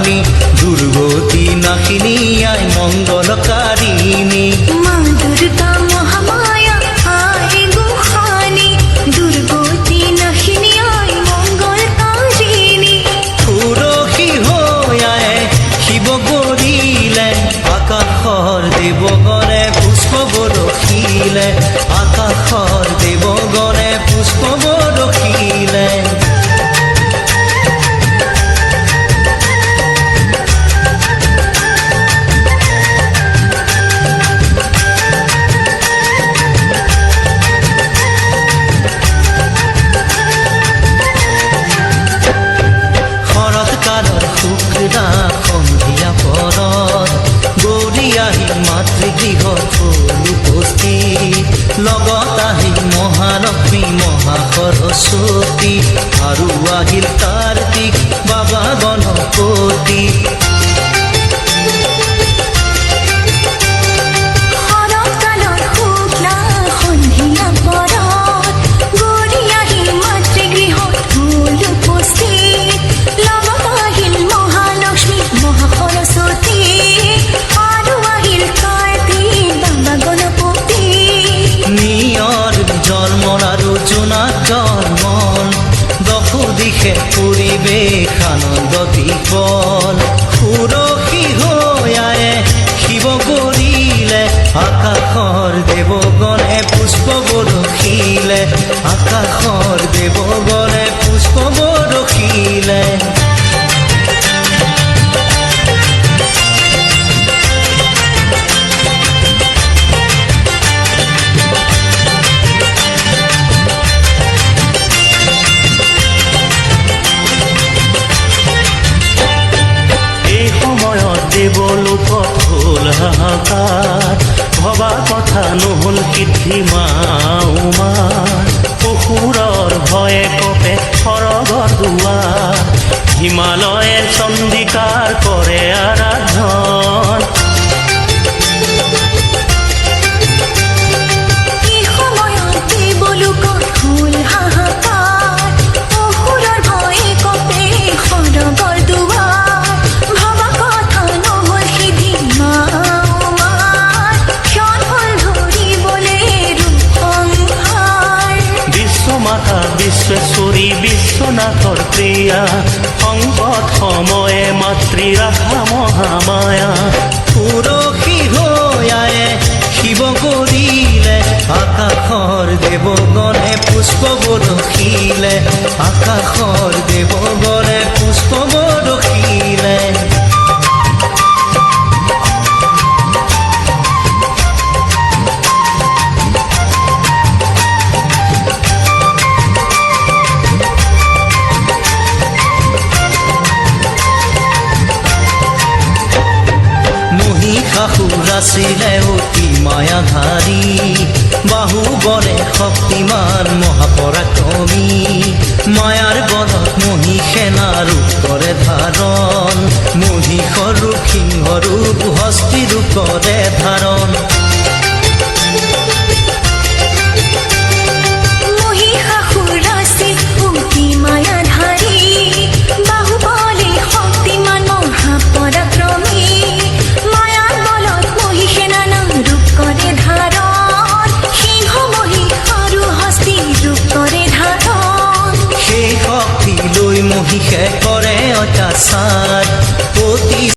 ভবানী দুর্গতি নাশিনী আই মঙ্গলকারিণী মা দুর্গা মহামায়া আয় গোহানি দুর্গতি নাশিনী আয় মঙ্গলকারিণী পুরহী হৈ আই শিৱ গৰিলে আকাশৰ দেৱগণে পুষ্প বৰষিলে আকাশৰ দেৱগণে পুষ্প বৰষিলে সন্ধিয়া পৰত গৌৰী আহি মাতৃগৃহত হ'ল উপস্থিত লগত আহিল মহালক্ষ্মী মহাসৰস্বতী আৰু আহিল কাৰ্তিক বাবা গণপতি পৰিৱেশ আনন্দ বিফল সুৰসী হৈ আয়ে শিৱ গৰিলে আকাশৰ দেৱগণে পুষ্প বৰষিলে আকাশৰ দেৱগণে পুষ্প বৰষিলে দেৱলোকত হ'ল হাহাকাৰ ভবা কথা নহ'ল সিদ্ধি মা উমাৰ অসুৰৰ ভয়ে কপে সৰগৰ দুৱাৰ হিমালয়ে চণ্ডিকাৰ কৰে আৰাধন বিশ্বেশ্বৰী বিশ্বনাথৰ প্ৰিয়া সংকট সময়ে মাতৃ ৰাখা মহামায়া পুৰসী হৈ আয়ে শিৱ গৰিলে আকাশৰ দেৱগণে পুষ্প বৰষিলে আকাশৰ দেৱগণে পুষ্প বৰষিলে মহিষাসুৰ আছিলে অতি মায়াধাৰী বাহুবলে শক্তিমান মহাপৰাক্ৰমী মায়াৰ বলত মহিষে ৰূপ কৰে ধাৰণ মহিষৰ ৰূপ সিংহ ৰূপ হস্তি ৰূপ কৰে ধাৰণ মহিষে কৰে অত্যাচাৰ